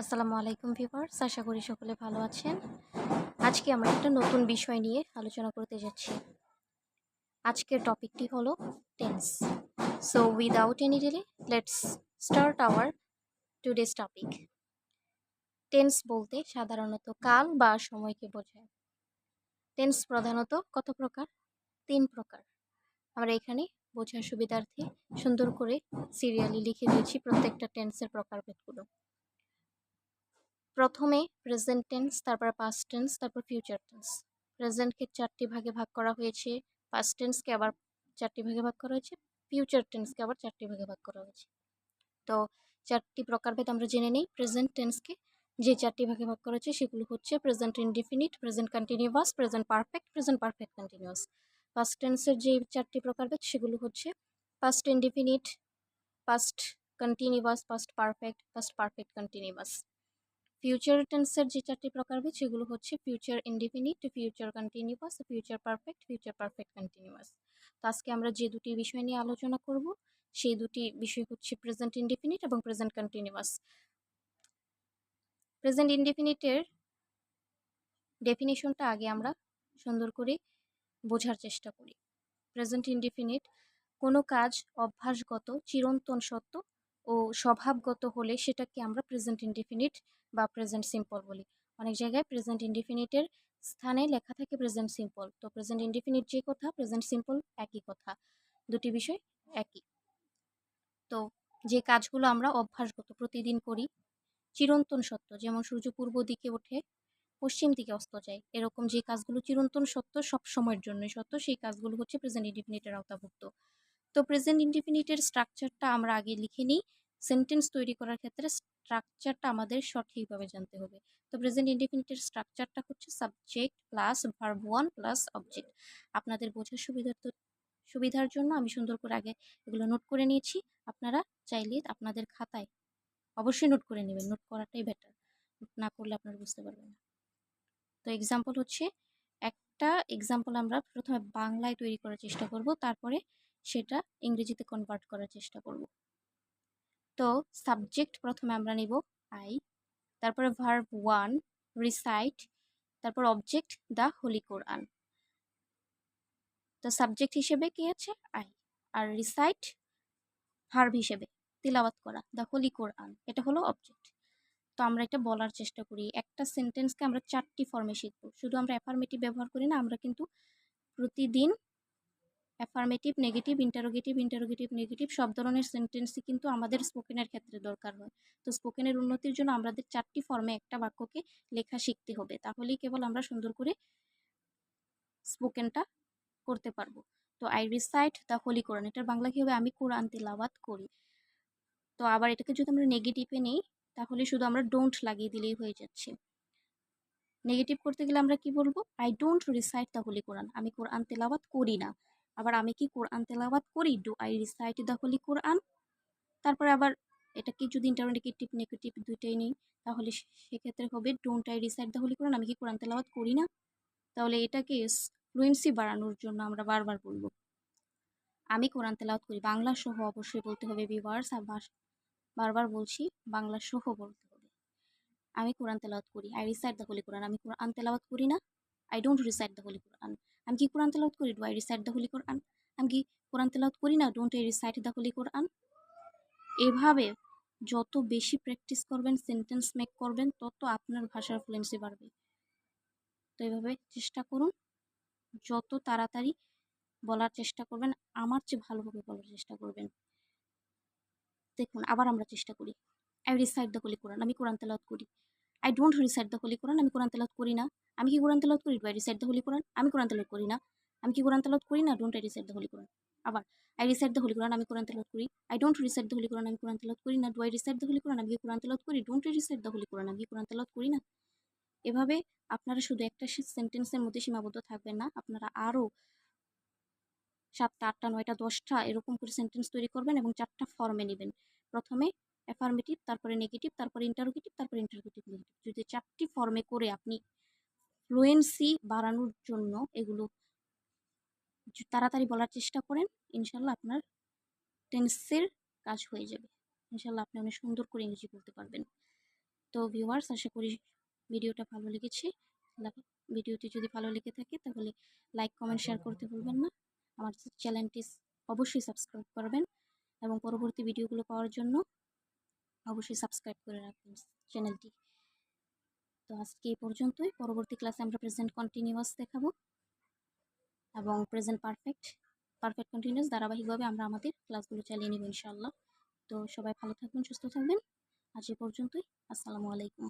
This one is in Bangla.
আসসালামু আলাইকুম ভিউয়ার্স, আশা করি সকলে ভালো আছেন। আজকে আমরা একটা নতুন বিষয় নিয়ে আলোচনা করতে যাচ্ছি। আজকের টপিকটি হলো tense. So without any delay let's start our today's topic. Tense বলতে সাধারণত কাল বা সময়কে বোঝায়। টেন্স প্রধানত কত প্রকার? 3 প্রকার। আমরা এখানে বোঝার সুবিধার্থে সুন্দর করে সিরিয়ালি লিখে দিয়েছি প্রত্যেকটা টেন্সের প্রকারভেদগুলো। প্রথমে প্রেজেন্ট টেন্স, তারপর পাস্ট টেন্স, তারপর ফিউচার টেন্স। প্রেজেন্টকে 4টি ভাগে ভাগ করা হয়েছে, পাস্ট টেন্সকে আবার 4টি ভাগে ভাগ করা হয়েছে, ফিউচার টেন্সকে আবার 4টি ভাগে ভাগ করা হয়েছে। তো 4টি প্রকারভেদ আমরা জেনে নেই। প্রেজেন্ট টেন্সকে যে 4টি ভাগে ভাগ করা হয়েছে সেগুলো হচ্ছে present indefinite, present continuous, present perfect, present perfect continuous. Past টেন্সের যে 4টি প্রকারভেদ সেগুলো হচ্ছে past indefinite, past continuous, past perfect, past perfect continuous. Future টেন্সের যে 4টি প্রকারভেদ সেগুলো হচ্ছে future indefinite, future continuous, future perfect, future perfect continuous. তো আজকে আমরা যে দুটি বিষয় নিয়ে আলোচনা করব সেই দুটি বিষয় হচ্ছে প্রেজেন্ট ইনডিফিনিট এবং প্রেজেন্ট কন্টিনিউয়াস। প্রেজেন্ট ইনডিফিনিটের ডেফিনিশনটা আগে আমরা সুন্দর করে বোঝার চেষ্টা করি। প্রেজেন্ট ইনডিফিনিট কোনো কাজ অভ্যাসগত, চিরন্তন সত্য ও স্বভাবগত হলে সেটাকে আমরা প্রেজেন্ট ইনডিফিনিট বা প্রেজেন্ট সিম্পল বলি। অনেক জায়গায় প্রেজেন্ট ইনডিফিনিটের স্থানে লেখা থাকে প্রেজেন্ট সিম্পল। তো প্রেজেন্ট ইনডিফিনিট যে কথা, প্রেজেন্ট সিম্পল একই কথা, দুটি বিষয় একই। তো যে কাজগুলো আমরা অভ্যাসগত প্রতিদিন করি, চিরন্তন সত্য, যেমন সূর্য পূর্ব দিকে ওঠে, পশ্চিম দিকে অস্ত যায়, এরকম যে কাজগুলো চিরন্তন সত্য, সব সময়ের জন্যই সত্য, সেই কাজগুলো হচ্ছে প্রেজেন্ট ইনডিফিনিটের আওতাভুক্ত। তো প্রেজেন্ট ইনডিফিনিটের স্ট্রাকচারটা আমরা আগে লিখে নিই। সেন্টেন্স তৈরি করার ক্ষেত্রে স্ট্রাকচারটা আমাদের সঠিকভাবে জানতে হবে। তো প্রেজেন্ট ইনডিফিনিটের স্ট্রাকচারটা হচ্ছে subject plus verb one plus object. আপনাদের বোঝার সুবিধার জন্য আমি সুন্দর করে আগে এগুলো নোট করে নিয়েছি। আপনারা চাইলে আপনাদের খাতায় অবশ্যই নোট করে নেবেন, নোট করাটাই বেটার, নোট না করলে আপনারা বুঝতে পারবেন না। তো এক্সাম্পল হচ্ছে, একটা এক্সাম্পল আমরা প্রথমে বাংলায় তৈরি করার চেষ্টা করব, তারপরে সেটা ইংরেজিতে কনভার্ট করার চেষ্টা করব। তো সাবজেক্ট প্রথমে আমরা নিব আই, তারপরে ভার্ব ওয়ান রিসাইট, তারপর অবজেক্ট দ্য হোলি কোরআন। তো সাবজেক্ট হিসেবে কি আছে? আই, আর রিসাইট ভার্ব হিসেবে তিলাওয়াত করা, দ্য হোলি কোরআন, এটা হলো অবজেক্ট। তো আমরা এটা বলার চেষ্টা করি। একটা সেন্টেন্সকে আমরা 4টি ফর্মে শিখবো। শুধু আমরা অ্যাফার্মেটিভ ব্যবহার করি না, আমরা কিন্তু প্রতিদিন affirmative, negative, interrogative, interrogative, negative সব ধরনের সেন্টেন্সই কিন্তু আমাদের স্পোকেনের ক্ষেত্রে দরকার হয়। তো স্পোকেনের উন্নতির জন্য আমাদের 4টি ফর্মে একটা বাক্যকে লেখা শিখতে হবে, তাহলেই কেবল আমরা সুন্দর করে স্পোকেনটা করতে পারবো। তো আই রিসাইট দ্য হোলি কোরআন, এটার বাংলা কি হবে? আমি কোরআন তিলাওয়াত করি। তো আবার এটাকে যদি আমরা নেগেটিভে নেই, তাহলে শুধু আমরা ডোন্ট লাগিয়ে দিলেই হয়ে যাচ্ছে। নেগেটিভ করতে গেলে আমরা কি বলবো? I don't recite the holy Quran, আমি কোরআন তেলাওয়াত করি না। আবার আমি কি কোরআন তেলাওয়াত করি? Do I recite the holy Quran? তারপরে আবার এটাকে যদি ইন্টারোগেটিভ নেগেটিভ দুইটাই নেই, তাহলে সেক্ষেত্রে হবে don't I recite the holy Quran, আমি কি কোরআন তেলাওয়াত করি না? তাহলে এটাকে ফ্লুয়েন্সি বাড়ানোর জন্য আমরা বারবার বলবো আমি কোরআন তেলাওয়াত করি, বাংলা সহ অবশ্যই বলতে হবে ভিউয়ার্স, আর বারবার বলছি বাংলা সহ বলতে হবে। আমি কোরআন তেলাওয়াত করি, I recite the holy Quran, আমি কোরআন তেলাওয়াত করি না। I don't recite the holy Quran, আমি কি কোরআন তেলাওয়াত করি? Do I recite the holy Quran? আমি কি কোরআন তেলাওয়াত করি না? Don't I recite the holy Quran? এভাবে যত বেশি প্র্যাকটিস করবেন, সেন্টেন্স মেক করবেন, তত আপনার ভাষার ফ্লুয়েন্সি বাড়বে। তো এভাবে চেষ্টা করুন, যত তাড়াতাড়ি বলার চেষ্টা করবেন, আমার চেয়ে ভালোভাবে বলার চেষ্টা করবেন। দেখুন, আবার আমরা চেষ্টা করি। I recite the holy Quran, আমি কোরআন তেলাওয়াত করি। I don't recite the holy Quran, আমি কোরআন তেলাওয়াত করি না। আমি কি কোরআন তেলাওয়াত করি? Do I recite the holy Quran? আমি কোরআন তেলাওয়াত করি না। আমি কি কোরআন তেলাওয়াত করি না? Don't I recite the holy Quran? আবার I recite the holy Quran, আমি কোরআন তেলাওয়াত করি। I don't recite the holy Quran, আমি কোরআন তেলাওয়াত করি না। Do I recite the holy Quran, আমি কি কোরআন তেলাওয়াত করি? Don't I recite the holy Quran, আমি কি কোরআন তেলাওয়াত করি না? এভাবে আপনারা শুধু একটা সেন্টেন্সের মধ্যে সীমাবদ্ধ থাকবেন না, আপনারা আরও 7টা, 8টা, 9টা, 10টা এরকম করে সেন্টেন্স তৈরি করবেন এবং 4টা ফর্মে নেবেন। প্রথমে অ্যাফার্মেটিভ, তারপরে নেগেটিভ, তারপরে ইন্টারোগেটিভ, তারপরে ইন্টারোগেটিভ নেগেটিভ। যদি 4টি ফর্মে করে আপনি ফ্লুয়েন্সি বাড়ানোর জন্য এগুলো তাড়াতাড়ি বলার চেষ্টা করেন, ইনশাল্লাহ আপনার টেন্সের কাজ হয়ে যাবে। ইনশাল্লাহ আপনি অনেক সুন্দর করে ইংরেজি বলতে পারবেন। তো ভিউয়ার্স, আশা করি ভিডিওটা ভালো লেগেছে। ভিডিওটি যদি ভালো লেগে থাকে তাহলে লাইক, কমেন্ট, শেয়ার করতে ভুলবেন না। আমার চ্যানেলটি অবশ্যই সাবস্ক্রাইব করবেন এবং পরবর্তী ভিডিওগুলো পাওয়ার জন্য অবশ্যই সাবস্ক্রাইব করে রাখবেন চ্যানেলটি। তো আজকে এই পর্যন্তই। পরবর্তী ক্লাসে আমরা প্রেজেন্ট কন্টিনিউয়াস দেখাবো এবং প্রেজেন্ট পারফেক্ট কন্টিনিউয়াস ধারাবাহিকভাবে আমরা আমাদের ক্লাসগুলো চালিয়ে নেব ইনশাআল্লাহ। তো সবাই ভালো থাকবেন, সুস্থ থাকবেন। আজ এই পর্যন্তই। আসসালামু আলাইকুম।